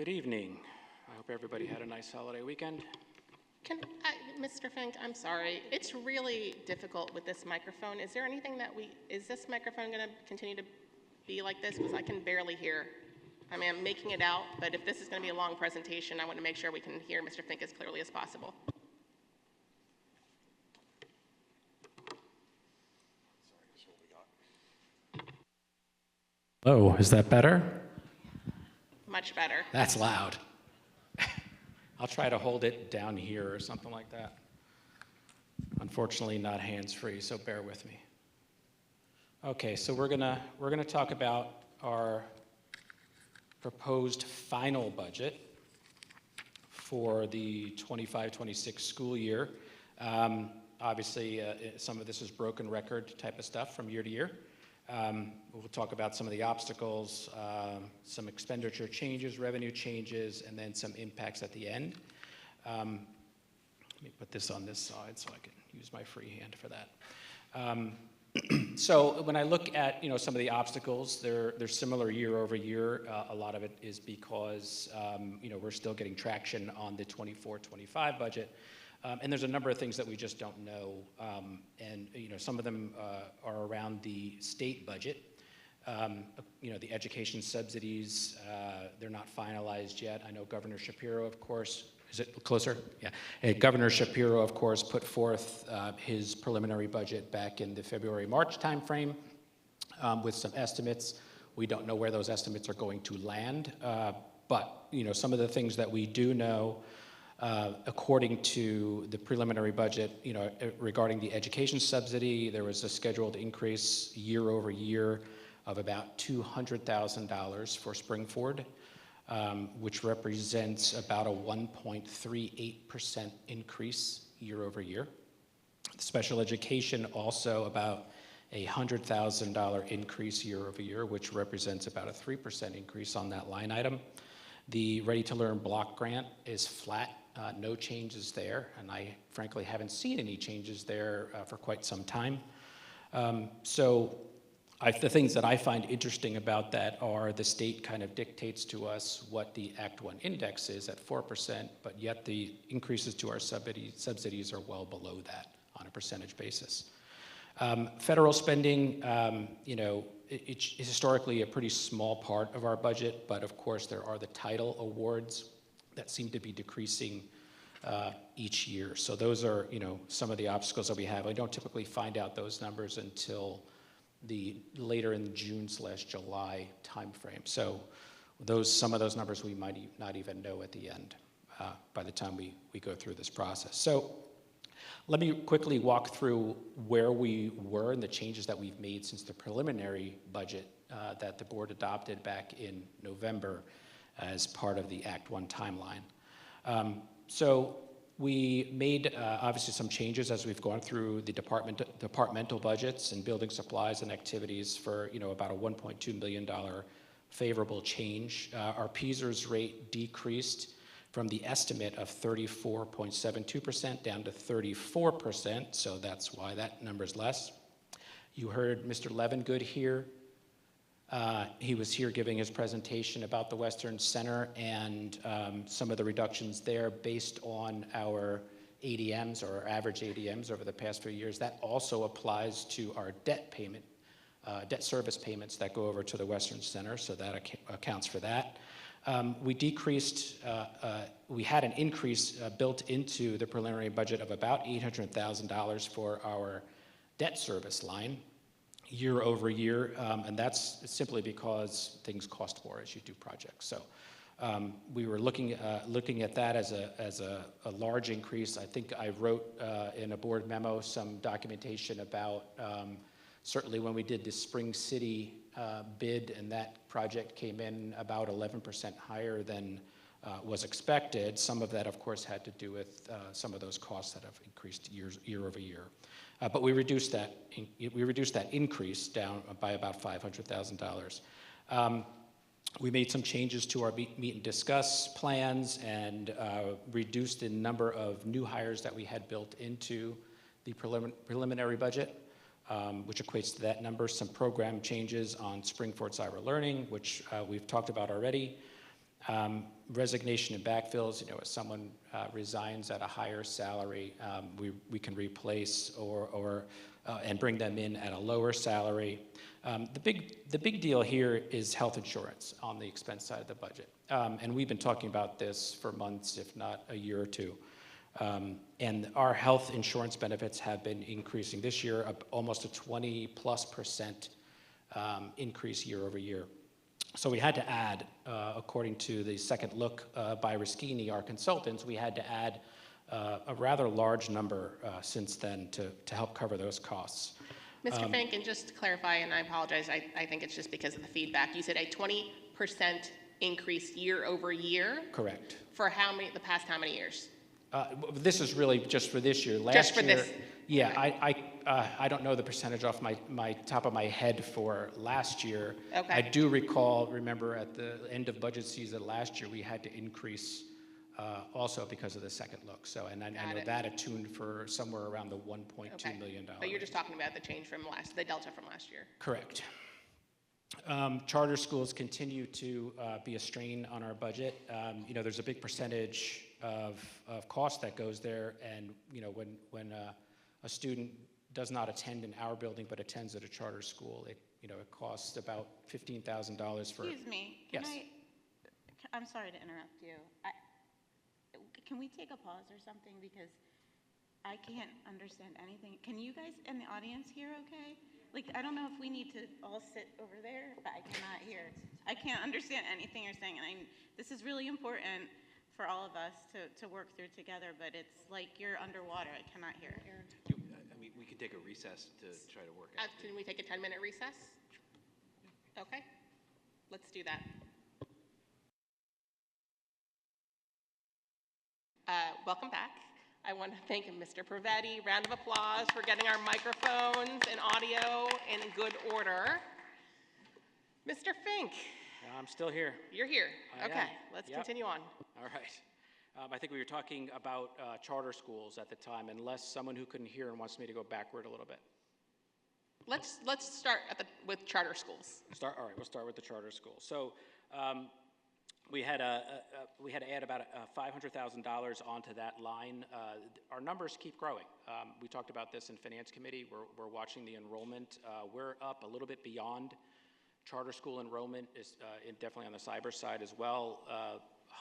Good evening. I hope everybody had a nice holiday weekend. Mr. Fink, I'm sorry. It's really difficult with this microphone. Is there anything is this microphone going to continue to be like this? Because I can barely hear. I mean, I'm making it out, but if this is going to be a long presentation, I want to make sure we can hear Mr. Fink as clearly as possible. Oh, is that better? Much better. That's loud. I'll try to hold it down here or something like that. Unfortunately, not hands-free, so bear with me. Okay, so we're gonna talk about our proposed final budget for the 25-26 school year. Obviously, some of this is broken record type of stuff from year to year. We'll talk about some of the obstacles, some expenditure changes, revenue changes, and then some impacts at the end. Let me put this on this side so I can use my free hand for that. So when I look at some of the obstacles, they're similar year over year. A lot of it is because we're still getting traction on the 24-25 budget. And there's a number of things that we just don't know, and some of them are around the state budget. The education subsidies, they're not finalized yet. I know Governor Shapiro, of course, is it closer? Yeah. Governor Shapiro, of course, put forth his preliminary budget back in the February-March timeframe with some estimates. We don't know where those estimates are going to land, but some of the things that we do know. According to the preliminary budget, regarding the education subsidy, there was a scheduled increase year over year of about $200,000 for Spring-Ford, which represents about a 1.38% increase year over year. Special education also about a $100,000 increase year over year, which represents about a 3% increase on that line item. The Ready to Learn block grant is flat. No changes there, and I frankly haven't seen any changes there for quite some time. The things that I find interesting about that are the state kind of dictates to us what the Act 1 index is at 4%, but yet the increases to our subsidies are well below that on a percentage basis. Federal spending, it's historically a pretty small part of our budget, but of course there are the title awards that seem to be decreasing each year. So those are, some of the obstacles that we have. I don't typically find out those numbers until later in June/July timeframe. So some of those numbers we might not even know at the end by the time we go through this process. So let me quickly walk through where we were and the changes that we've made since the preliminary budget that the board adopted back in November as part of the Act 1 timeline. So we made obviously some changes as we've gone through the departmental budgets and building supplies and activities for about a $1.2 million favorable change. Our PSERS rate decreased from the estimate of 34.72% down to 34%, so that's why that number's less. You heard Mr. Levengood here. He was here giving his presentation about the Western Center and some of the reductions there based on our ADMs or our average ADMs over the past few years. That also applies to our debt service payments that go over to the Western Center, so that accounts for that. We had an increase built into the preliminary budget of about $800,000 for our debt service line year over year, and that's simply because things cost more as you do projects. So we were looking at that as a large increase. I think I wrote in a board memo some documentation about certainly when we did the Spring City bid, and that project came in about 11% higher than was expected. Some of that, of course, had to do with some of those costs that have increased year over year. But we reduced that increase down by about $500,000. We made some changes to our meet and discuss plans and reduced the number of new hires that we had built into the preliminary budget, which equates to that number. Some program changes on Spring-Ford Cyber Learning, which we've talked about already. Resignation and backfills, as someone resigns at a higher salary, we can replace and bring them in at a lower salary. The big deal here is health insurance on the expense side of the budget. And we've been talking about this for months, if not a year or two. And our health insurance benefits have been increasing this year, almost a 20+% increase year over year. So we had to add, according to the second look by Ruskini, our consultants, we had to add a rather large number since then to help cover those costs. Mr. Fink, and just to clarify, and I apologize, I think it's just because of the feedback. You said a 20% increase year over year? Correct. For the past how many years? This is really just for this year. Just for this? Yeah, I don't know the percentage off my top of my head for last year. Okay. I do remember at the end of budget season last year, we had to increase also because of the second look. So, and I know that attuned for somewhere around the $1.2 million. But you're just talking about the change from the delta from last year. Correct. Charter schools continue to be a strain on our budget. There's a big percentage of cost that goes there, and when a student does not attend in our building but attends at a charter school, it costs about $15,000 for. Excuse me. Yes. I'm sorry to interrupt you. Can we take a pause or something, because I can't understand anything. Can you guys in the audience hear okay? I don't know if we need to all sit over there, but I cannot hear. I can't understand anything you're saying, and this is really important for all of us to work through together, but it's like you're underwater. I cannot hear. We could take a recess to try to work out. Can we take a 10-minute recess? Okay, let's do that. Welcome back. I want to thank Mr. Pravetti. Round of applause for getting our microphones and audio in good order. Mr. Fink. I'm still here. You're here. I okay, am. let's continue on. All right. I think we were talking about charter schools at the time, unless someone who couldn't hear and wants me to go backward a little bit. Let's start with charter schools. All right, we'll start with the charter school. So we had to add about $500,000 onto that line. Our numbers keep growing. We talked about this in Finance Committee. We're watching the enrollment. We're up a little bit beyond charter school enrollment, is definitely on the cyber side as well,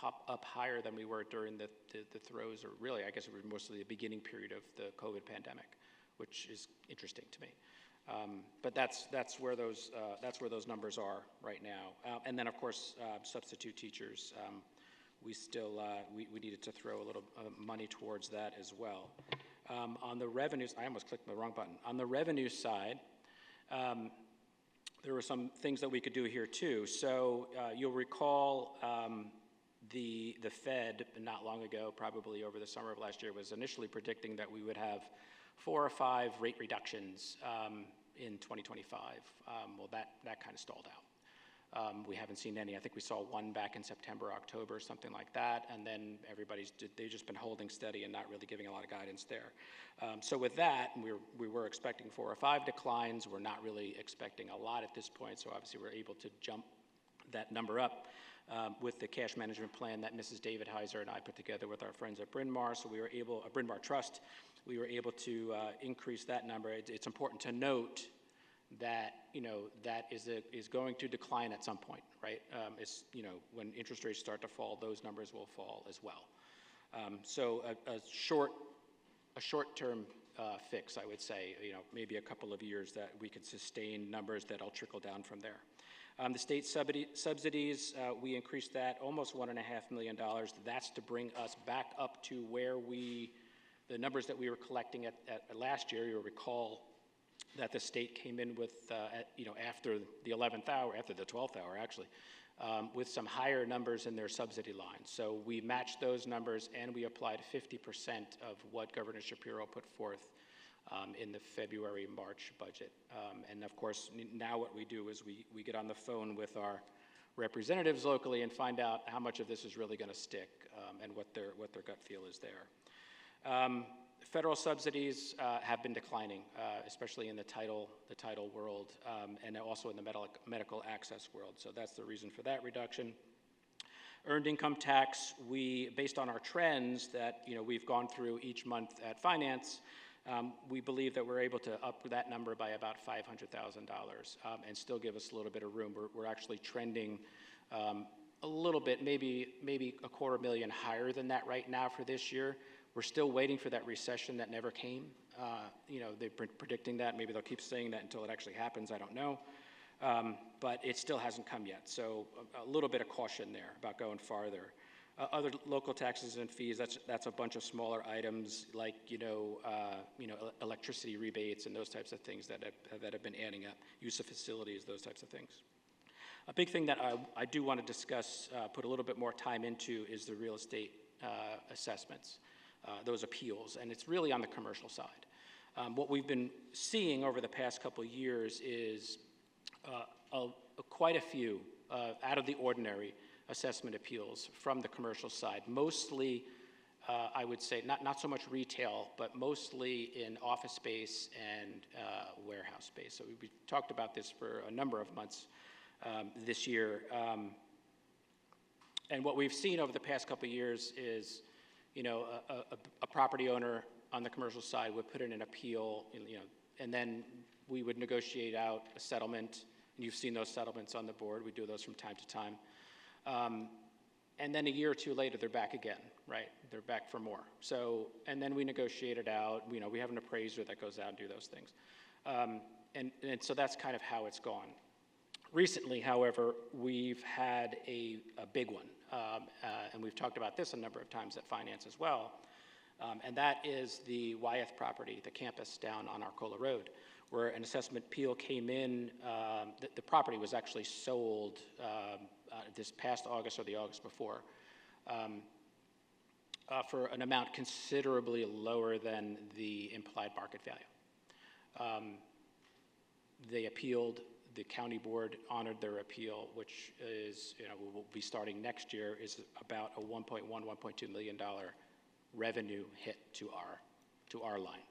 up higher than we were during the throes, or really, I guess it was mostly the beginning period of the COVID pandemic, which is interesting to me. But that's where those numbers are right now. And then, of course, substitute teachers. We needed to throw a little money towards that as well. On the revenues, I almost clicked the wrong button. On the revenue side, there were some things that we could do here too. So you'll recall the Fed not long ago, probably over the summer of last year, was initially predicting that we would have 4 or 5 rate reductions in 2025. Well, that kind of stalled out. We haven't seen any. I think we saw one back in September, October, something like that, and then they've just been holding steady and not really giving a lot of guidance there. So with that, we were expecting 4 or 5 declines. We're not really expecting a lot at this point, so obviously we're able to jump that number up with the cash management plan that Mrs. David Heiser and I put together with our friends at Bryn Mawr. So we were able, Bryn Mawr Trust, we were able to increase that number. It's important to note that that is going to decline at some point, right? When interest rates start to fall, those numbers will fall as well. So a short-term fix, I would say, maybe a couple of years that we could sustain numbers that'll trickle down from there. The state subsidies, we increased that almost $1.5 million. That's to bring us back up to where the numbers that we were collecting at last year. You'll recall that the state came in with, after the 11th hour, after the 12th hour actually, with some higher numbers in their subsidy lines. So we matched those numbers and we applied 50% of what Governor Shapiro put forth in the February-March budget. And of course, now what we do is we get on the phone with our representatives locally and find out how much of this is really going to stick and what their gut feel is there. Federal subsidies have been declining, especially in the title world and also in the medical access world. So that's the reason for that reduction. Earned income tax, based on our trends that we've gone through each month at finance, we believe that we're able to up that number by about $500,000 and still give us a little bit of room. We're actually trending a little bit, maybe $250,000 higher than that right now for this year. We're still waiting for that recession that never came. They've been predicting that. Maybe they'll keep saying that until it actually happens. I don't know. But it still hasn't come yet. So a little bit of caution there about going farther. Other local taxes and fees, that's a bunch of smaller items like, electricity rebates and those types of things that have been adding up, use of facilities, those types of things. A big thing that I do want to discuss, put a little bit more time into, is the real estate assessments, those appeals, and it's really on the commercial side. What we've been seeing over the past couple of years is quite a few out of the ordinary assessment appeals from the commercial side, mostly, I would say, not so much retail, but mostly in office space and warehouse space. So we talked about this for a number of months this year. And what we've seen over the past couple of years is, a property owner on the commercial side would put in an appeal, and then we would negotiate out a settlement. And you've seen those settlements on the board. We do those from time to time. And then a year or two later, they're back again, right? They're back for more. So, and then we negotiate it out. We have an appraiser that goes out and do those things. And so that's kind of how it's gone. Recently, however, we've had a big one, and we've talked about this a number of times at finance as well, and that is the Wyeth property, the campus down on Arcola Road, where an assessment appeal came in. The property was actually sold this past August or the August before for an amount considerably lower than the implied market value. They appealed. The county board honored their appeal, which is, will be starting next year, is about a $1.2 million revenue hit to our line.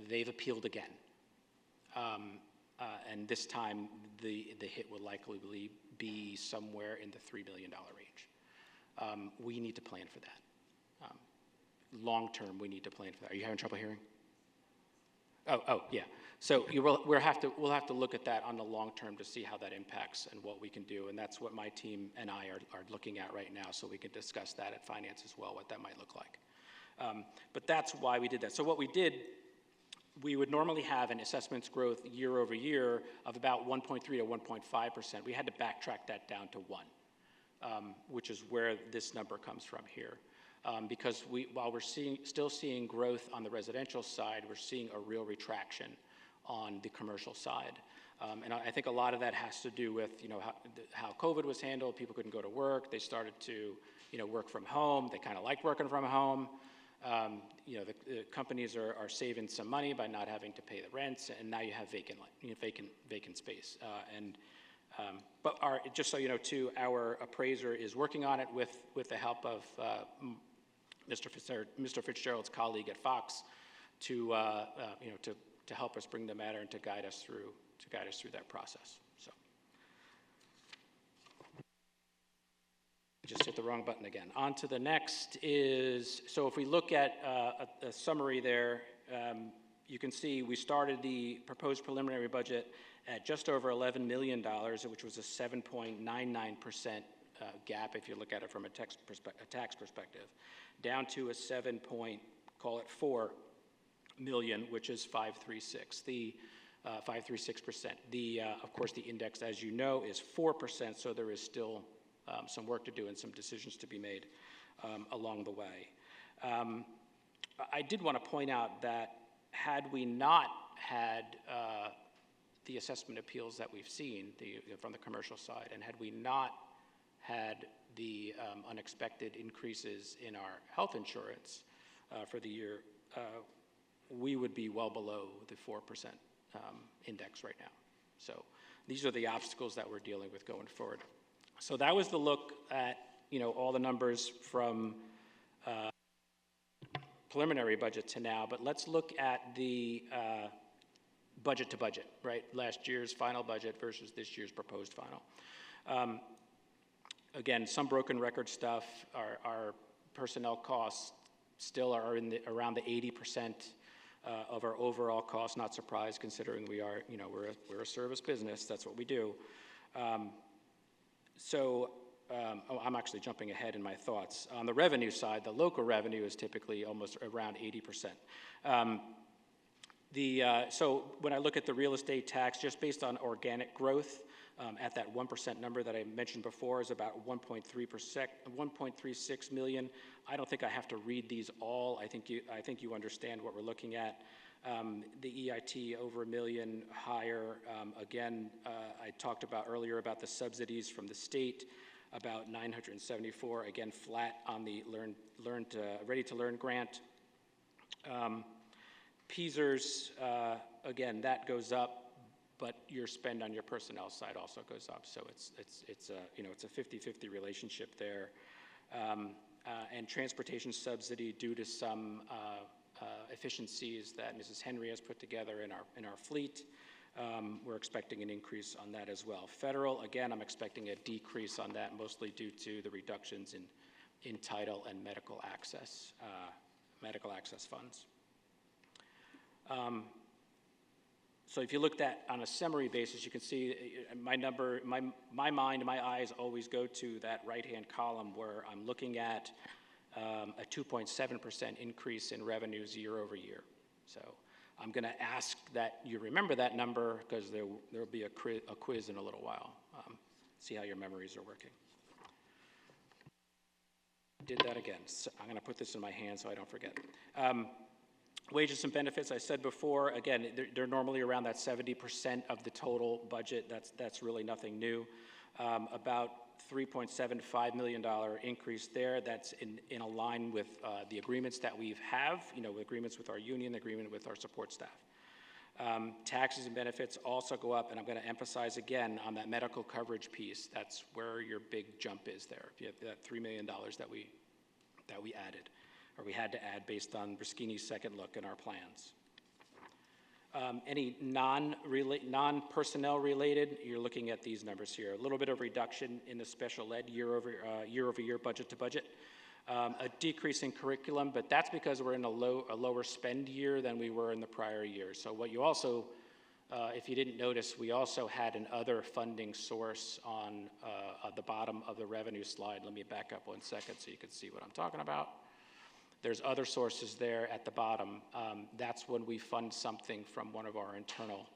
They've appealed again. And this time, the hit will likely be somewhere in the $3 million range. We need to plan for that. Long term, we need to plan for that. Are you having trouble hearing? Oh, yeah. So we'll have to look at that on the long term to see how that impacts and what we can do, and that's what my team and I are looking at right now, so we can discuss that at finance as well, what that might look like. But that's why we did that. So what we did, we would normally have an assessments growth year over year of about 1.3 to 1.5%. We had to backtrack that down to 1, which is where this number comes from here. Because while we're still seeing growth on the residential side, we're seeing a real retraction on the commercial side. And I think a lot of that has to do with how COVID was handled. People couldn't go to work. They started to work from home. They kind of like working from home. The companies are saving some money by not having to pay the rents, and now you have vacant space. But just so you know, too, our appraiser is working on it with the help of Mr. Fitzgerald's colleague at Fox to help us bring the matter and to guide us through that process. So, just hit the wrong button again. On to the next is, so if we look at a summary there, you can see we started the proposed preliminary budget at just over $11 million, which was a 7.99% gap if you look at it from a tax perspective, down to a 4 million, which is 5.36. The 5.36%. Of course, the index, as you know, is 4%, so there is still some work to do and some decisions to be made along the way. I did want to point out that had we not had the assessment appeals that we've seen from the commercial side, and had we not had the unexpected increases in our health insurance for the year, we would be well below the 4% index right now. So these are the obstacles that we're dealing with going forward. So that was the look at all the numbers from preliminary budget to now, but let's look at the budget to budget, right? Last year's final budget versus this year's proposed final. Again, some broken record stuff, our personnel costs still are around the 80% of our overall cost. Not surprised, considering we are, we're a service business. That's what we do. I'm actually jumping ahead in my thoughts. On the revenue side, the local revenue is typically almost around 80%. So when I look at the real estate tax, just based on organic growth, at that 1% number that I mentioned before is about 1.36 million. I don't think I have to read these all. I think you understand what we're looking at. The EIT over $1 million higher. Again, I talked about earlier about the subsidies from the state, about 974. Again, flat on the Ready to Learn grant. PSERS, again, that goes up, but your spend on your personnel side also goes up. So it's a 50-50 relationship there. And transportation subsidy, due to some efficiencies that Mrs. Henry has put together in our fleet, we're expecting an increase on that as well. Federal, again, I'm expecting a decrease on that, mostly due to the reductions in title and medical access funds. So if you looked at on a summary basis, you can see my eyes always go to that right-hand column where I'm looking at a 2.7% increase in revenues year over year. So I'm going to ask that you remember that number, because there will be a quiz in a little while. See how your memories are working. Did that again. So I'm going to put this in my hand so I don't forget. Wages and benefits, I said before, again, they're normally around that 70% of the total budget. That's really nothing new. About $3.75 million increase there. That's in line with the agreements that we have, agreements with our union, agreement with our support staff. Taxes and benefits also go up, and I'm going to emphasize again on that medical coverage piece. That's where your big jump is there. You have that $3 million that we added, or we had to add based on Brischini's second look in our plans. Any non-personnel related, you're looking at these numbers here. A little bit of reduction in the special ed year over year, budget to budget. A decrease in curriculum, but that's because we're in a lower spend year than we were in the prior year. So what you also, if you didn't notice, we also had an other funding source on at the bottom of the revenue slide. Let me back up 1 second so you can see what I'm talking about. There's other sources there at the bottom. That's when we fund something from one of our internal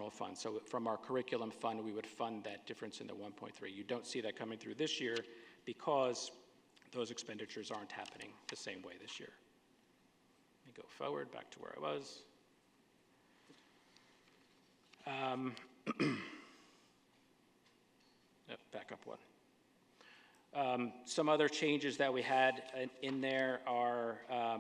funds. So from our curriculum fund, we would fund that difference in the 1.3. You don't see that coming through this year because those expenditures aren't happening the same way this year. Let me go forward back to where I was. Back up one. Some other changes that we had in there are, I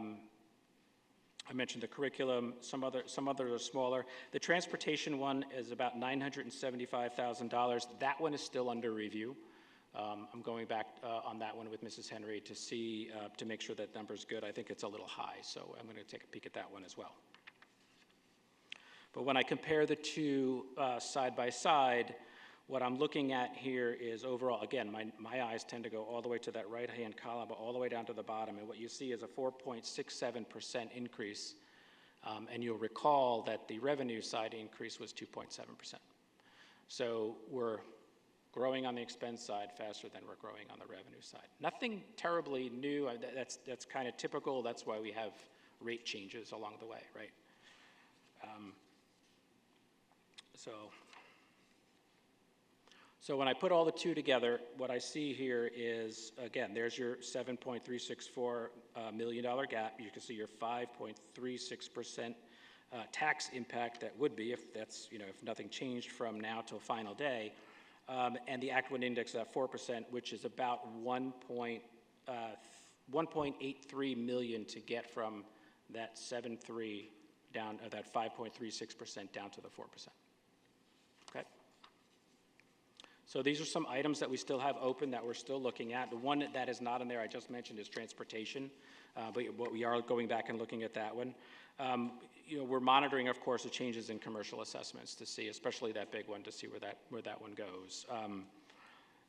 mentioned the curriculum, some others are smaller. The transportation one is about $975,000. That one is still under review. I'm going back on that one with Mrs. Henry to see, to make sure that number's good. I think it's a little high, so I'm going to take a peek at that one as well. But when I compare the two side by side, what I'm looking at here is overall, again, my eyes tend to go all the way to that right-hand column, all the way down to the bottom, and what you see is a 4.67% increase, and you'll recall that the revenue side increase was 2.7%. So we're growing on the expense side faster than we're growing on the revenue side. Nothing terribly new. That's kind of typical. That's why we have rate changes along the way, right? So when I put all the two together, what I see here is, again, there's your $7.364 million gap. You can see your 5.36% tax impact that would be if that's, if nothing changed from now till final day. And the ACWIN index at 4%, which is about 1.83 million to get from that 7.3 down, that 5.36% down to the 4%. Okay. So these are some items that we still have open that we're still looking at. The one that is not in there I just mentioned is transportation, but we are going back and looking at that one. We're monitoring, of course, the changes in commercial assessments to see, especially that big one, to see where that one goes.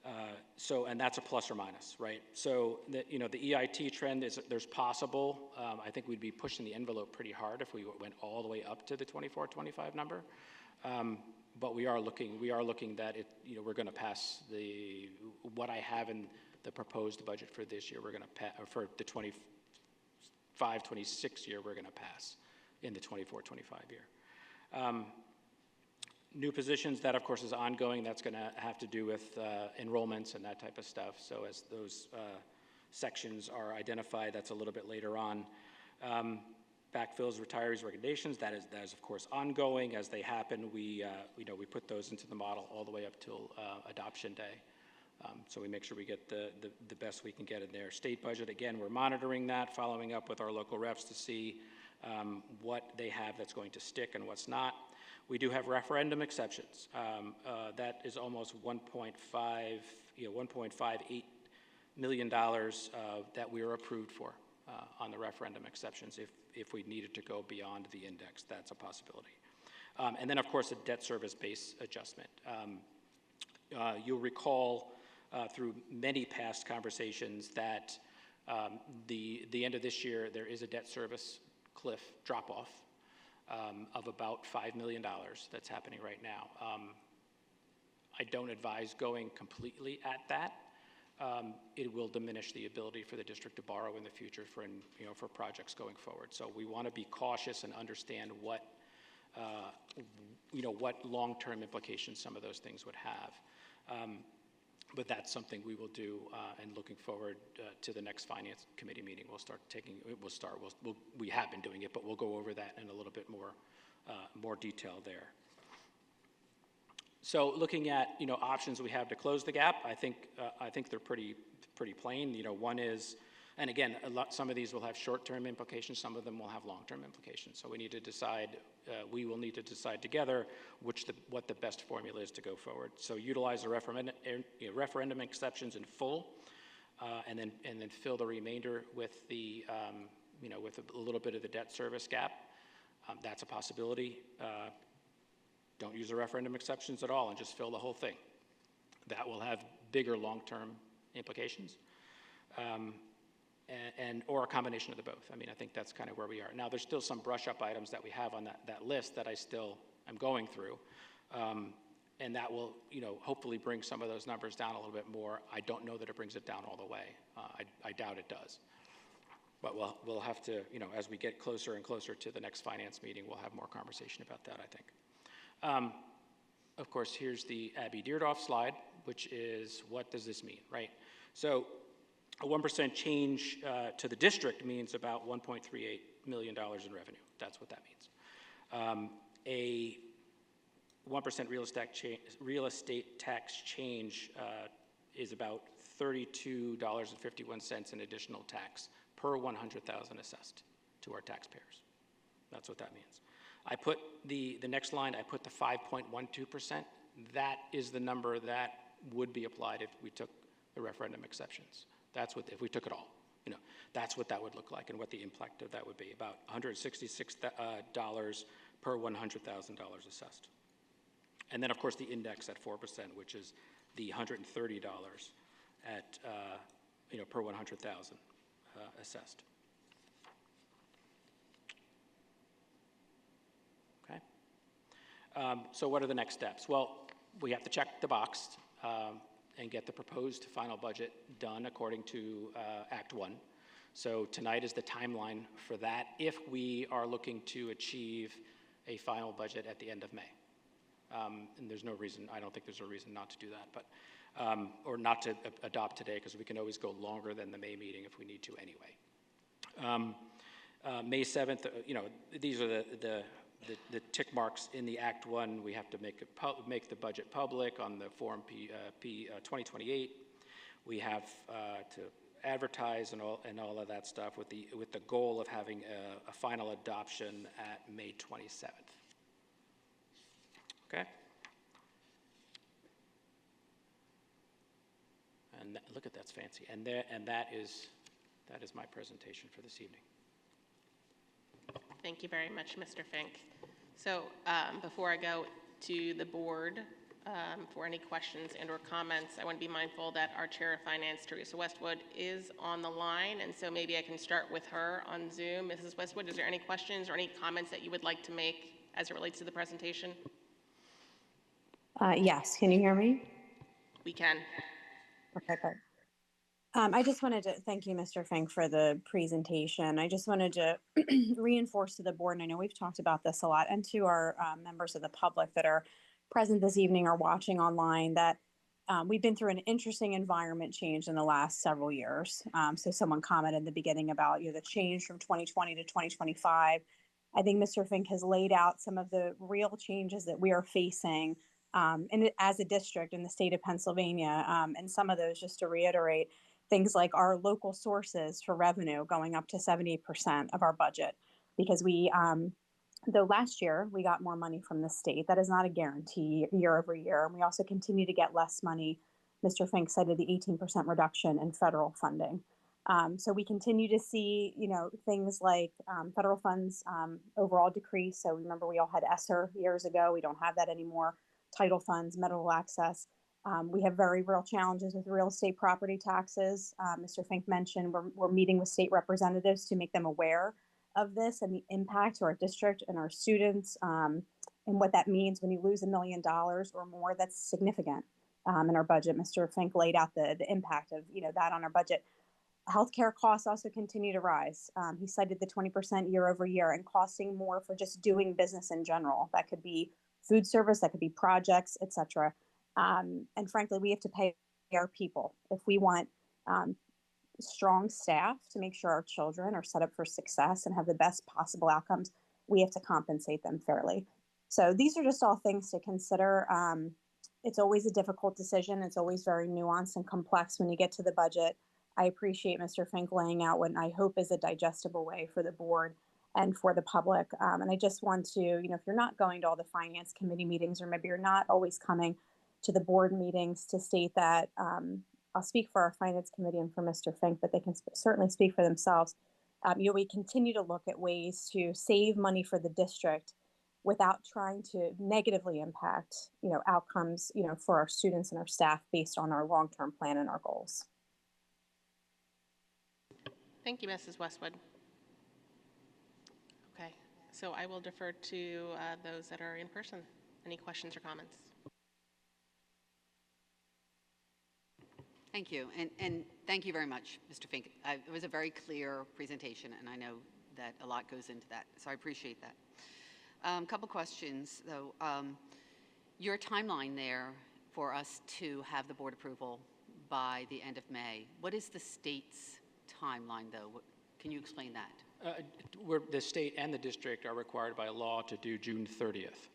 And that's a plus or minus, right? So, the EIT trend there's possible. I think we'd be pushing the envelope pretty hard if we went all the way up to the 24-25 number. But we are looking that we're going to pass what I have in the proposed budget for this year. We're going to pass, for the 25-26 year, we're going to pass in the 24-25 year. New positions, that of course is ongoing. That's going to have to do with enrollments and that type of stuff. So as those sections are identified, that's a little bit later on. Backfills, retirees, recommendations, that is of course ongoing. As they happen, we put those into the model all the way up till adoption day. So we make sure we get the best we can get in there. State budget, again, we're monitoring that, following up with our local reps to see what they have that's going to stick and what's not. We do have referendum exceptions. That is almost $1.58 million that we are approved for on the referendum exceptions. If we needed to go beyond the index, that's a possibility. And then, of course, a debt service base adjustment. You'll recall through many past conversations that the end of this year, there is a debt service cliff drop-off of about $5 million that's happening right now. I don't advise going completely at that. It will diminish the ability for the district to borrow in the future for projects going forward. So we want to be cautious and understand what long-term implications some of those things would have. But that's something we will do, and looking forward to the next finance committee meeting, we have been doing it, but we'll go over that in a little bit more detail there. So looking at options we have to close the gap, I think they're pretty plain. One is, and again, some of these will have short-term implications, some of them will have long-term implications. So we need to decide. We will need to decide together what the best formula is to go forward. So utilize the referendum exceptions in full, and then fill the remainder with with a little bit of the debt service gap. That's a possibility. Don't use the referendum exceptions at all and just fill the whole thing. That will have bigger long-term implications. Or a combination of the both. I mean, I think that's kind of where we are. Now, there's still some brush-up items that we have on that list that I still am going through. And that will, hopefully bring some of those numbers down a little bit more. I don't know that it brings it down all the way. I doubt it does. But we'll have to, as we get closer and closer to the next finance meeting, we'll have more conversation about that, I think. Of course, here's the Abby Deerdoff slide, which is, what does this mean, right? So a 1% change to the district means about $1.38 million in revenue. That's what that means. A 1% real estate tax change is about $32.51 in additional tax per 100,000 assessed to our taxpayers. That's what that means. I put the next line, I put the 5.12%. That is the number that would be applied if we took the referendum exceptions. That's what, if we took it all, that's what that would look like and what the impact of that would be, about $166 per $100,000 assessed. And then, of course, the index at 4%, which is the $130 at, per 100,000 assessed. Okay. So what are the next steps? Well, we have to check the box and get the proposed final budget done according to Act 1. So tonight is the timeline for that if we are looking to achieve a final budget at the end of May. And there's no reason, I don't think there's a reason not to do that, but or not to adopt today, because we can always go longer than the May meeting if we need to anyway. May 7th, these are the tick marks in the Act 1. We have to make the budget public on the Form P 2028. We have to advertise and all of that stuff with the goal of having a final adoption at May 27th. Okay. And look at that's fancy. And that is my presentation for this evening. Thank you very much, Mr. Fink. So before I go to the board, for any questions and or comments. I want to be mindful that our Chair of Finance, Teresa Westwood, is on the line, and so maybe I can start with her on Zoom. Mrs. Westwood, is there any questions or any comments that you would like to make as it relates to the presentation? Yes, can you hear me? We can. Okay, good. I just wanted to thank you, Mr. Fink, for the presentation. I just wanted to reinforce to the board, and I know we've talked about this a lot, and to our members of the public that are present this evening or watching online, that we've been through an interesting environment change in the last several years. So someone commented in the beginning about the change from 2020 to 2025. I think Mr. Fink has laid out some of the real changes that we are facing as a district in the state of Pennsylvania. And some of those, just to reiterate, things like our local sources for revenue going up to 78% of our budget, because though last year we got more money from the state, that is not a guarantee year over year. And we also continue to get less money. Mr. Fink cited the 18% reduction in federal funding. So we continue to see, things like federal funds overall decrease. So remember, we all had ESSER years ago. We don't have that anymore. Title funds, medical access. We have very real challenges with real estate property taxes. Mr. Fink mentioned we're meeting with state representatives to make them aware of this and the impact to our district and our students, and what that means when you lose $1 million or more. That's significant in our budget. Mr. Fink laid out the impact of that on our budget. Healthcare costs also continue to rise. He cited the 20% year over year, and costing more for just doing business in general. That could be food service, that could be projects, et cetera. And frankly, we have to pay our people. If we want strong staff to make sure our children are set up for success and have the best possible outcomes, we have to compensate them fairly. So these are just all things to consider. It's always a difficult decision. It's always very nuanced and complex when you get to the budget. I appreciate Mr. Fink laying out what I hope is a digestible way for the board and for the public. And I just want to, if you're not going to all the finance committee meetings, or maybe you're not always coming to the board meetings, to state that I'll speak for our finance committee and for Mr. Fink, but they can certainly speak for themselves. We continue to look at ways to save money for the district without trying to negatively impact, outcomes, for our students and our staff based on our long-term plan and our goals. Thank you, Mrs. Westwood. Okay, so I will defer to those that are in person. Any questions or comments? Thank you, and thank you very much, Mr. Fink. It was a very clear presentation, and I know that a lot goes into that, so I appreciate that. A couple questions, though. Your timeline there for us to have the board approval by the end of May, what is the state's timeline, though? Can you explain that? The state and the district are required by law to do June 30th.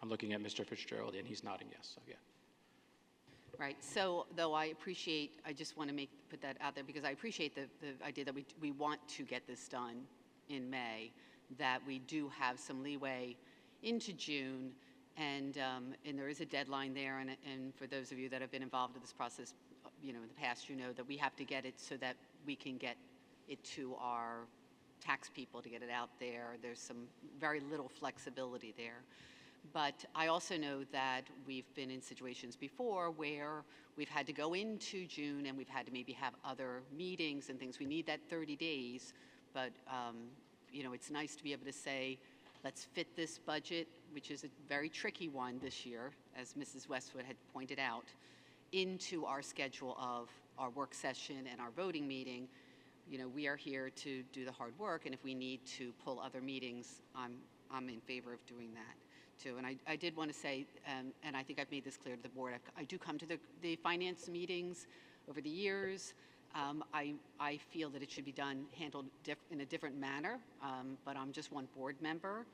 I'm looking at Mr. Fitzgerald, and he's nodding yes, so yeah. Right. So, though I just want to put that out there, because I appreciate the idea that we want to get this done in May, that we do have some leeway into June, and there is a deadline there. And for those of you that have been involved in this process, in the past, that we have to get it so that we can get it to our tax people to get it out there. There's some very little flexibility there. But I also know that we've been in situations before where we've had to go into June and we've had to maybe have other meetings and things. We need that 30 days, but it's nice to be able to say, let's fit this budget, which is a very tricky one this year, as Mrs. Westwood had pointed out, into our schedule of our work session and our voting meeting. We are here to do the hard work, and if we need to pull other meetings, I'm in favor of doing that too. And I did want to say, and I think I've made this clear to the board, I do come to the finance meetings over the years. I feel that it should be handled in a different manner, but I'm just one board member.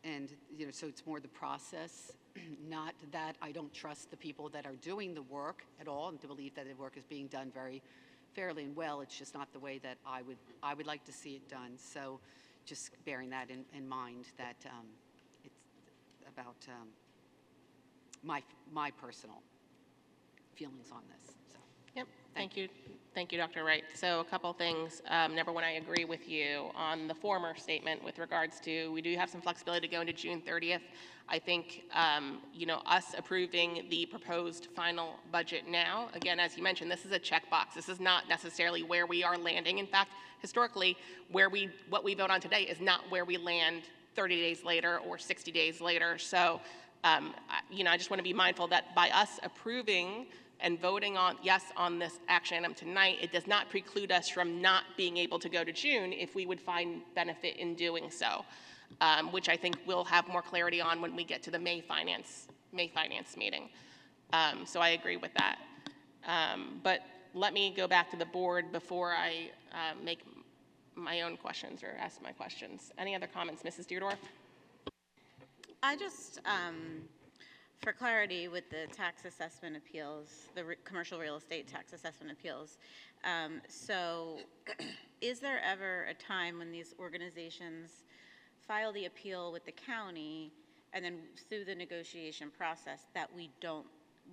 And so it's more the process, not that I don't trust the people that are doing the work at all, and to believe that the work is being done very fairly and well. It's just not the way that I would like to see it done. So just bearing that in mind, that it's about my personal feelings on this. So. Yep. Thank you. Thank you, Dr. Wright. So a couple things. Number one, I agree with you on the former statement with regards to we do have some flexibility to go into June 30th. I think, us approving the proposed final budget now, again, as you mentioned, this is a checkbox. This is not necessarily where we are landing. In fact, historically, what we vote on today is not where we land 30 days later or 60 days later. So, I just want to be mindful that by us approving and voting on this action item tonight, it does not preclude us from not being able to go to June if we would find benefit in doing so, which I think we'll have more clarity on when we get to the May finance meeting. So I agree with that. But let me go back to the board before I make my own questions or ask my questions. Any other comments, Mrs. Deardorff? I just, for clarity with the tax assessment appeals, the commercial real estate tax assessment appeals, so is there ever a time when these organizations file the appeal with the county and then through the negotiation process that we don't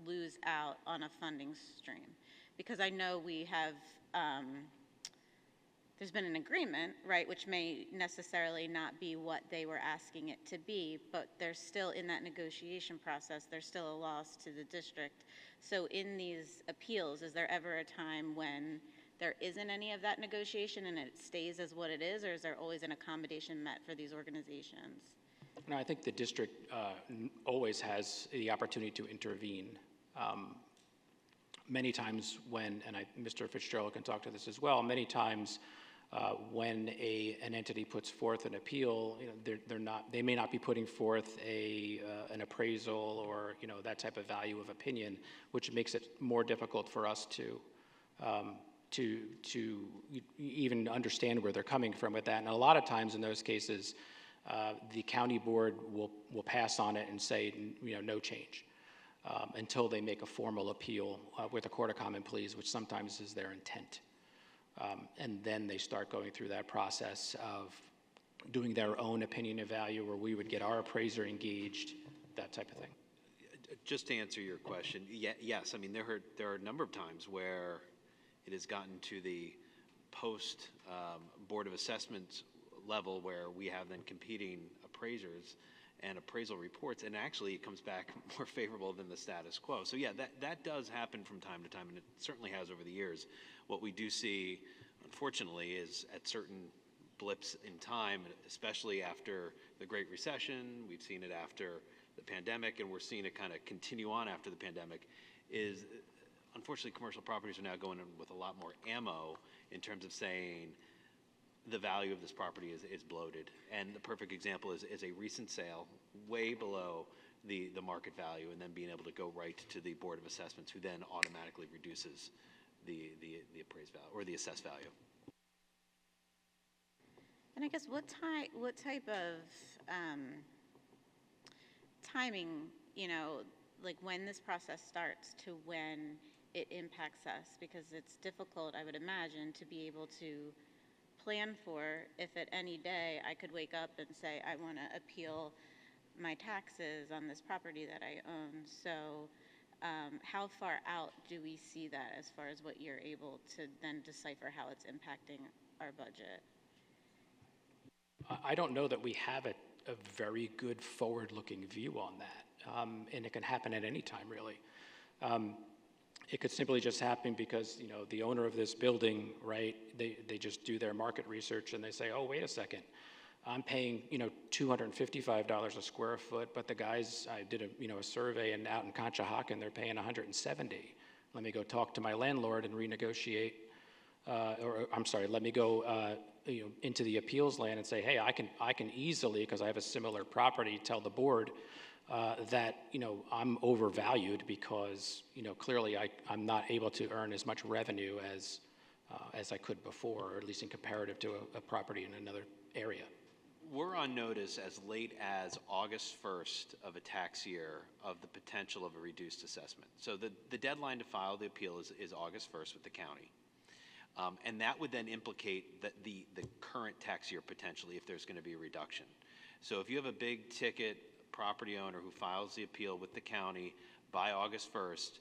lose out on a funding stream? Because I know we have, there's been an agreement, right, which may necessarily not be what they were asking it to be, but there's still, in that negotiation process, there's still a loss to the district. So in these appeals, is there ever a time when there isn't any of that negotiation and it stays as what it is, or is there always an accommodation met for these organizations? No, I think the district always has the opportunity to intervene. Many times when, and Mr. Fitzgerald can talk to this as well, many times when an entity puts forth an appeal, they may not be putting forth an appraisal or that type of value of opinion, which makes it more difficult for us to even understand where they're coming from with that. And a lot of times in those cases, the county board will pass on it and say no change until they make a formal appeal with a court of common pleas, which sometimes is their intent. And then they start going through that process of doing their own opinion of value, where we would get our appraiser engaged, that type of thing. Just to answer your question, yes, I mean, there are a number of times where it has gotten to the post Board of Assessments level where we have then competing appraisers and appraisal reports, and actually it comes back more favorable than the status quo. So yeah, that does happen from time to time, and it certainly has over the years. What we do see, unfortunately, is at certain blips in time, especially after the Great Recession, we've seen it after the pandemic, and we're seeing it kind of continue on after the pandemic, is unfortunately commercial properties are now going in with a lot more ammo in terms of saying the value of this property is bloated. And the perfect example is a recent sale way below the market value, and then being able to go right to the Board of Assessments, who then automatically reduces the appraised value or the assessed value. And I guess what type of timing, like when this process starts to when it impacts us? Because it's difficult, I would imagine, to be able to plan for if at any day I could wake up and say, I want to appeal my taxes on this property that I own. So how far out do we see that as far as what you're able to then decipher how it's impacting our budget? I don't know that we have a very good forward-looking view on that, and it can happen at any time, really. It could simply just happen because, the owner of this building, right, they just do their market research and they say, oh, wait a second, I'm paying, $255 a square foot, but the guys, I did a survey out in Conshohocken, they're paying $170. Let me go talk to my landlord and renegotiate, let me go, into the appeals land and say, hey, I can easily, because I have a similar property, tell the board that I'm overvalued because clearly I'm not able to earn as much revenue as I could before, or at least in comparative to a property in another area. We're on notice as late as August 1st of a tax year of the potential of a reduced assessment. So the deadline to file the appeal is August 1st with the county. And that would then implicate the current tax year potentially if there's going to be a reduction. So if you have a big ticket property owner who files the appeal with the county by August 1st,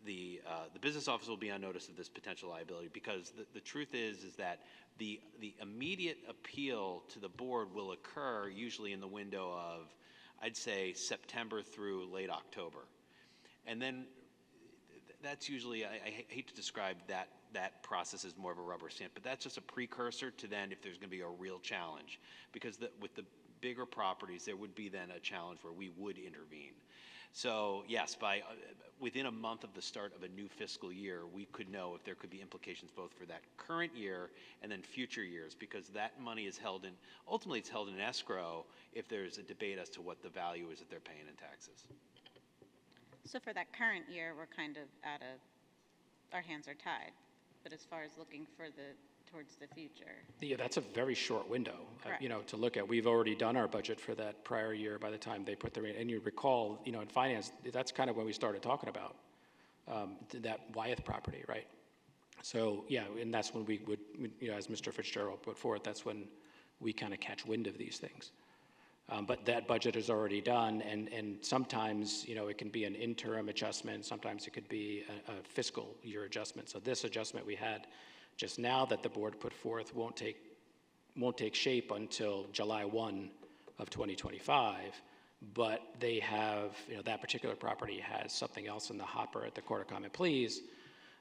the business office will be on notice of this potential liability, because the truth is that the immediate appeal to the board will occur usually in the window of, I'd say, September through late October. And then that's usually, I hate to describe that process as more of a rubber stamp, but that's just a precursor to then if there's going to be a real challenge. Because with the bigger properties, there would be then a challenge where we would intervene. So yes, within a month of the start of a new fiscal year, we could know if there could be implications both for that current year and then future years, because that money is ultimately it's held in escrow if there's a debate as to what the value is that they're paying in taxes. So for that current year, we're kind of our hands are tied. But as far as looking towards the future. Yeah, that's a very short window, Correct. to look at. We've already done our budget for that prior year by the time they put their, and you recall, in finance, that's kind of when we started talking about that Wyeth property, right? So, yeah, and that's when we would, as Mr. Fitzgerald put forth, that's when we kind of catch wind of these things. But that budget is already done, and sometimes, it can be an interim adjustment, sometimes it could be a fiscal year adjustment. So this adjustment we had just now that the board put forth won't take shape until July 1 of 2025, but they have, that particular property has something else in the hopper at the Court of Common Pleas,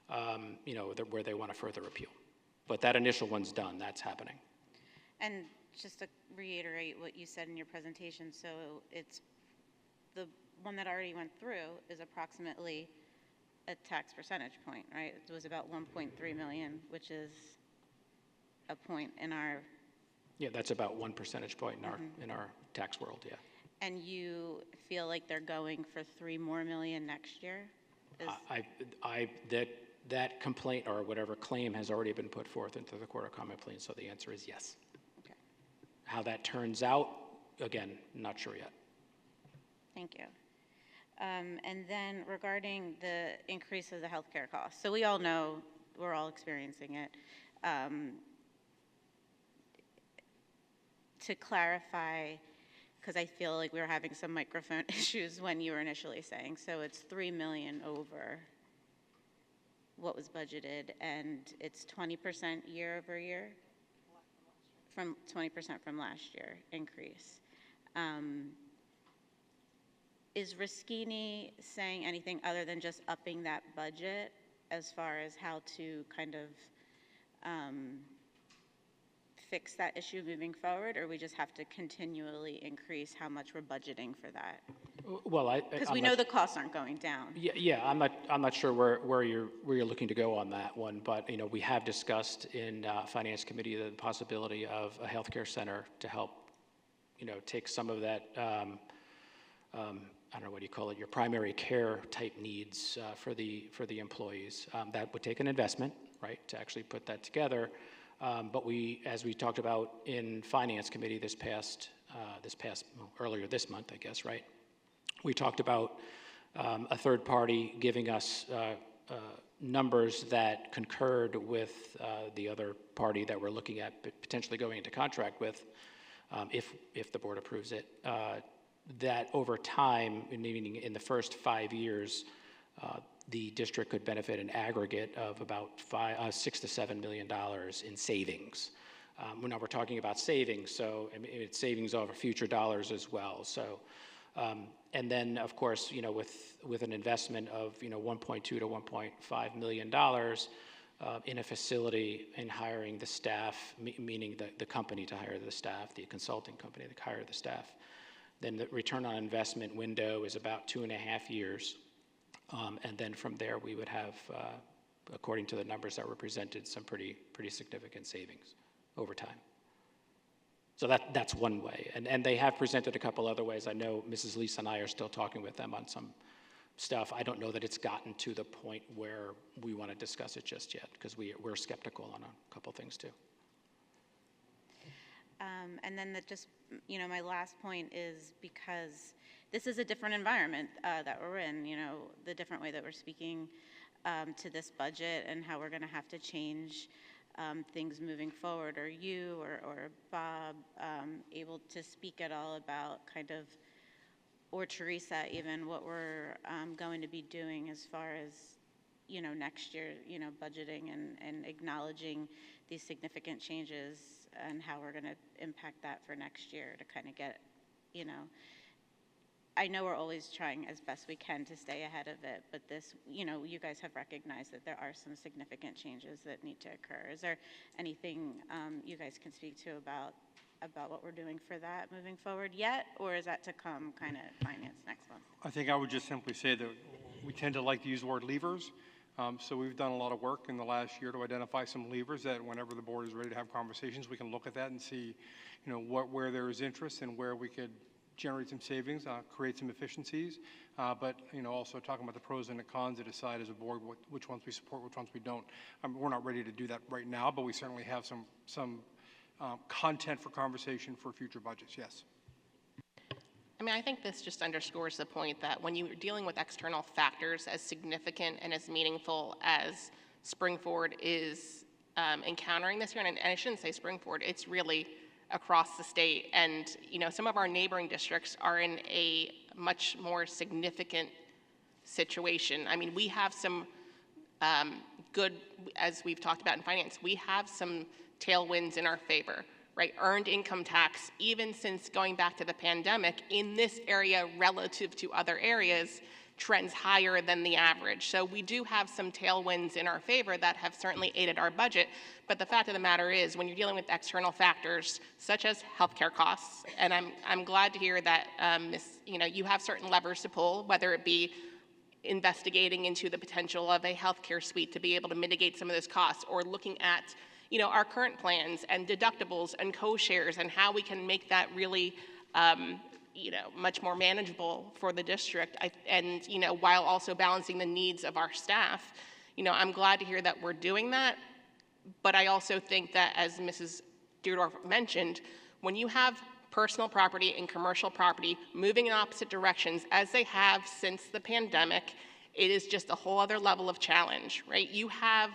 where they want to further appeal. But that initial one's done, that's happening. And just to reiterate what you said in your presentation, so it's the one that already went through is approximately a tax percentage point, right? It was about 1.3 million, which is a point in our. Yeah, that's about 1 percentage point in our tax world, yeah. And you feel like they're going for 3 more million next year? That complaint or whatever claim has already been put forth into the Court of Common Pleas, so the answer is yes. Okay. How that turns out, again, not sure yet. Thank you. And then regarding the increase of the healthcare costs, so we all know, we're all experiencing it. To clarify, because I feel like we were having some microphone issues when you were initially saying, so it's 3 million over what was budgeted, and it's 20% year over year? From 20% from last year increase. Is Rischini saying anything other than just upping that budget as far as how to kind of fix that issue moving forward, or we just have to continually increase how much we're budgeting for that? Well, Because we know the costs aren't going down. Yeah, I'm not sure where you're looking to go on that one, but we have discussed in Finance Committee the possibility of a healthcare center to help, take some of that. I don't know, what do you call it, your primary care type needs for the employees. That would take an investment, right, to actually put that together. But as we talked about in Finance Committee earlier this month, I guess, right? We talked about a third party giving us numbers that concurred with the other party that we're looking at potentially going into contract with, if the board approves it. That over time, meaning in the first 5 years, the district could benefit an aggregate of about $6 to $7 million in savings. Now we're talking about savings, so it's savings over future dollars as well. So, and then of course, with an investment of $1.2 to $1.5 million in a facility, in hiring the staff, meaning the company to hire the staff, the consulting company to hire the staff, then the return on investment window is about 2.5 years. And then from there, we would have, according to the numbers that were presented, some pretty significant savings over time. So that's one way. And they have presented a couple other ways. I know Mrs. Lisa and I are still talking with them on some stuff. I don't know that it's gotten to the point where we want to discuss it just yet, because we're skeptical on a couple things too. And then my last point is, because this is a different environment that we're in, the different way that we're speaking to this budget and how we're going to have to change things moving forward. Are you or Bob able to speak at all about or Teresa even, what we're going to be doing as far as next year, budgeting and acknowledging these significant changes and how we're going to impact that for next year to kind of get, I know we're always trying as best we can to stay ahead of it, but this, you guys have recognized that there are some significant changes that need to occur. Is there anything you guys can speak to about what we're doing for that moving forward yet, or is that to come kind of finance next month? I think I would just simply say that we tend to like to use the word levers. So we've done a lot of work in the last year to identify some levers that whenever the board is ready to have conversations, we can look at that and see, where there is interest and where we could generate some savings, create some efficiencies, but also talking about the pros and the cons to decide as a board which ones we support, which ones we don't. We're not ready to do that right now, but we certainly have some content for conversation for future budgets. Yes. I mean, I think this just underscores the point that when you're dealing with external factors as significant and as meaningful as Spring-Ford is encountering this year, and I shouldn't say Spring-Ford, it's really across the state. And, some of our neighboring districts are in a much more significant situation. I mean, we have some good, as we've talked about in finance, we have some tailwinds in our favor, right? Earned income tax, even since going back to the pandemic, in this area relative to other areas, trends higher than the average. So we do have some tailwinds in our favor that have certainly aided our budget. But the fact of the matter is, when you're dealing with external factors such as healthcare costs, and I'm glad to hear that you have certain levers to pull, whether it be investigating into the potential of a healthcare suite to be able to mitigate some of those costs, or looking at our current plans and deductibles and co-shares and how we can make that really much more manageable for the district, and while also balancing the needs of our staff. I'm glad to hear that we're doing that, but I also think that, as Mrs. Deardorff mentioned, when you have personal property and commercial property moving in opposite directions, as they have since the pandemic, it is just a whole other level of challenge, right? You have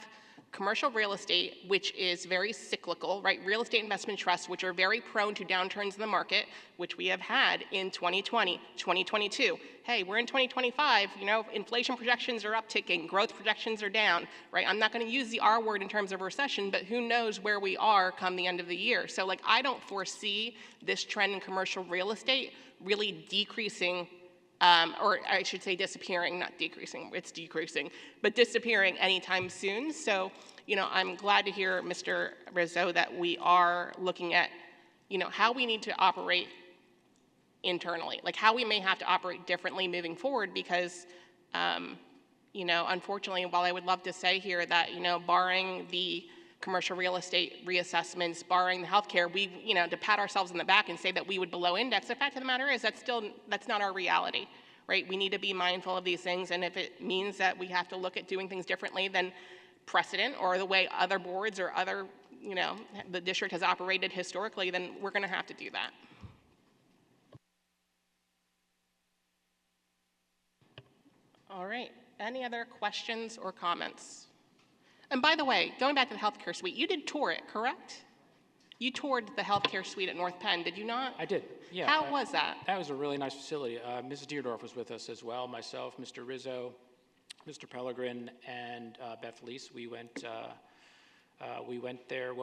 commercial real estate, which is very cyclical, right? Real estate investment trusts, which are very prone to downturns in the market, which we have had in 2020, 2022. Hey, we're in 2025, inflation projections are upticking, growth projections are down, right? I'm not going to use the R word in terms of recession, but who knows where we are come the end of the year. So, I don't foresee this trend in commercial real estate really decreasing, or I should say disappearing, not decreasing, it's decreasing, but disappearing anytime soon. So, I'm glad to hear, Mr. Rizzo, that we are looking at, how we need to operate internally, how we may have to operate differently moving forward, because, unfortunately, while I would love to say here that, barring the commercial real estate reassessments, barring the healthcare, we, to pat ourselves in the back and say that we would below index. The fact of the matter is that's not our reality, right? We need to be mindful of these things, and if it means that we have to look at doing things differently than precedent or the way other boards or other, the district has operated historically, then we're going to have to do that. All right. Any other questions or comments? And by the way, going back to the healthcare suite, you did tour it, correct? You toured the healthcare suite at North Penn, did you not? I did, yeah. How was that? That was a really nice facility. Mrs. Deardorff was with us as well, myself, Mr. Rizzo, Mr. Pellegrin, and Beth Leese. We went there,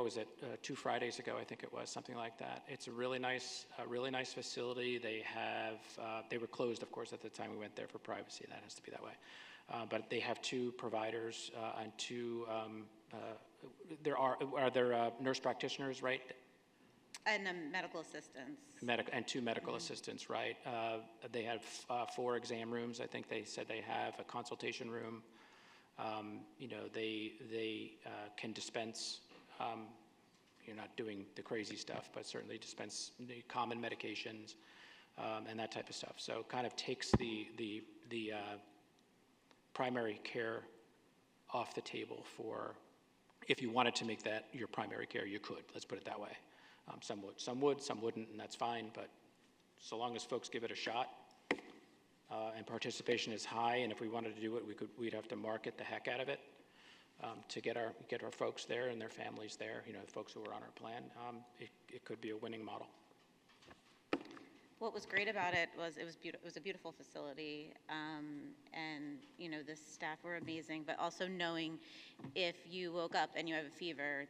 2 Fridays ago, I think it was, something like that. It's a really nice facility. They were closed, of course, at the time we went there for privacy. That has to be that way. But they have 2 providers and 2, are there nurse practitioners, right? And medical assistants. And 2 medical assistants, right? They have 4 exam rooms. I think they said they have a consultation room. They can dispense, you're not doing the crazy stuff, but certainly dispense the common medications and that type of stuff. So kind of takes the primary care off the table for, if you wanted to make that your primary care, you could. Let's put it that way. Some would, some wouldn't, and that's fine. But so long as folks give it a shot and participation is high, and if we wanted to do it, we'd have to market the heck out of it to get our folks there and their families there. The folks who are on our plan. It could be a winning model. What was great about it was it was a beautiful facility, and the staff were amazing. But also knowing if you woke up and you have a fever,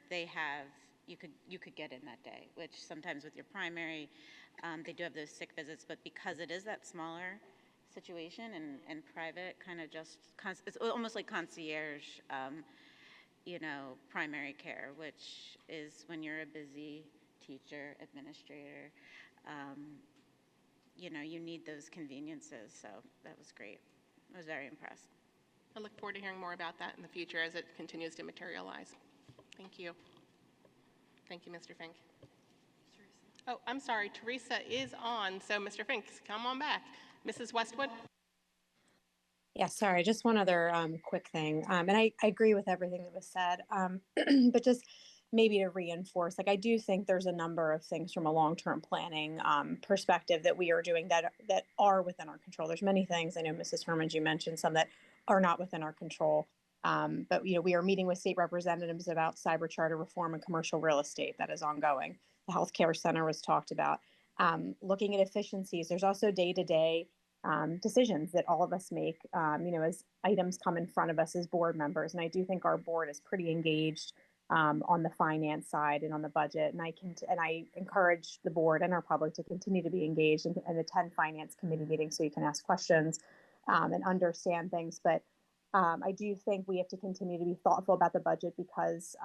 you could get in that day. Which sometimes with your primary, they do have those sick visits. But because it is that smaller situation and private, kind of it's almost like concierge, primary care, which is when you're a busy teacher, administrator. You need those conveniences, so that was great. I was very impressed. I look forward to hearing more about that in the future as it continues to materialize. Thank you. Thank you, Mr. Fink. Oh, I'm sorry, Teresa is on, so Mr. Fink, come on back. Mrs. Westwood? Yeah, sorry, just one other quick thing. And I agree with everything that was said, but just maybe to reinforce, like I do think there's a number of things from a long-term planning perspective that we are doing that are within our control. There's many things. I know Mrs. Hermans, you mentioned some that are not within our control. But we are meeting with state representatives about cyber charter reform and commercial real estate that is ongoing. The healthcare center was talked about. Looking at efficiencies, there's also day-to-day decisions that all of us make, as items come in front of us as board members. And I do think our board is pretty engaged on the finance side and on the budget. And I encourage the board and our public to continue to be engaged and attend finance committee meetings so you can ask questions and understand things. But I do think we have to continue to be thoughtful about the budget because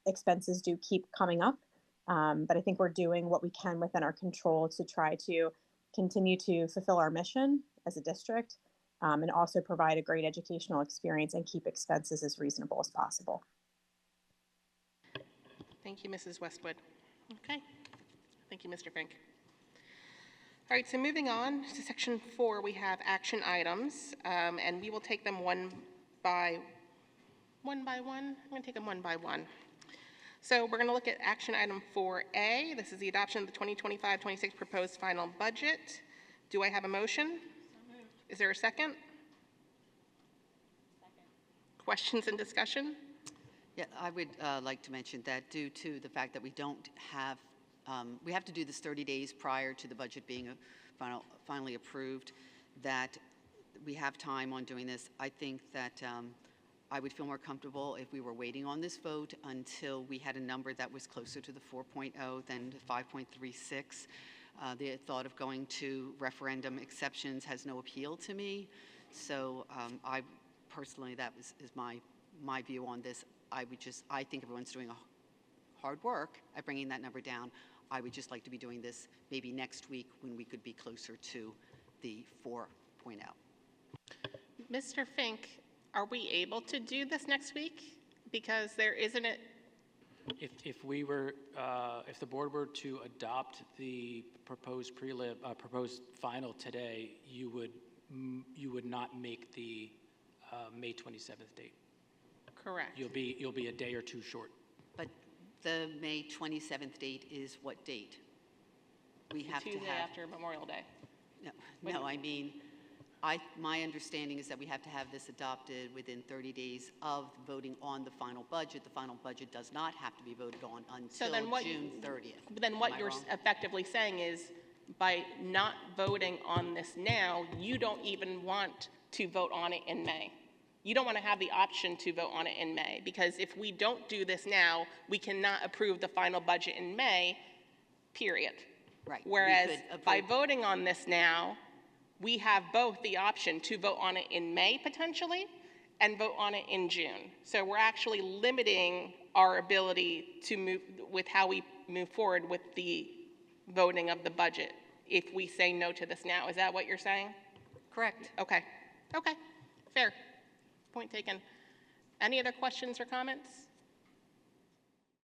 expenses do keep coming up. But I think we're doing what we can within our control to try to continue to fulfill our mission as a district and also provide a great educational experience and keep expenses as reasonable as possible. Thank you, Mrs. Westwood. Okay. Thank you, Mr. Fink. All right, so moving on to section 4, we have action items, and we will take them one by one. I'm going to take them one by one. So we're going to look at action item 4A. This is the adoption of the 2025-26 proposed final budget. Do I have a motion? So moved. Is there a second? Second. Questions and discussion? Yeah, I would like to mention that due to the fact that we don't have, we have to do this 30 days prior to the budget being finally approved, that we have time on doing this. I think that I would feel more comfortable if we were waiting on this vote until we had a number that was closer to the 4.0 than the 5.36. The thought of going to referendum exceptions has no appeal to me. So I personally, that is my view on this. I think everyone's doing a hard work at bringing that number down. I would just like to be doing this maybe next week when we could be closer to the 4.0. Mr. Fink, are we able to do this next week? Because there isn't a... If the board were to adopt the proposed proposed final today, you would not make the May 27th date. Correct. You'll be a day or two short. But the May 27th date is what date? We have to have... Tuesday after Memorial Day. No, I mean, my understanding is that we have to have this adopted within 30 days of voting on the final budget. The final budget does not have to be voted on until June 30th. Then what you're effectively saying is by not voting on this now, you don't even want to vote on it in May. You don't want to have the option to vote on it in May, because if we don't do this now, we cannot approve the final budget in May, period. Right. Whereas by voting on this now, we have both the option to vote on it in May potentially and vote on it in June. So we're actually limiting our ability to move with how we move forward with the voting of the budget if we say no to this now. Is that what you're saying? Correct. Okay. Okay. Fair. Point taken. Any other questions or comments?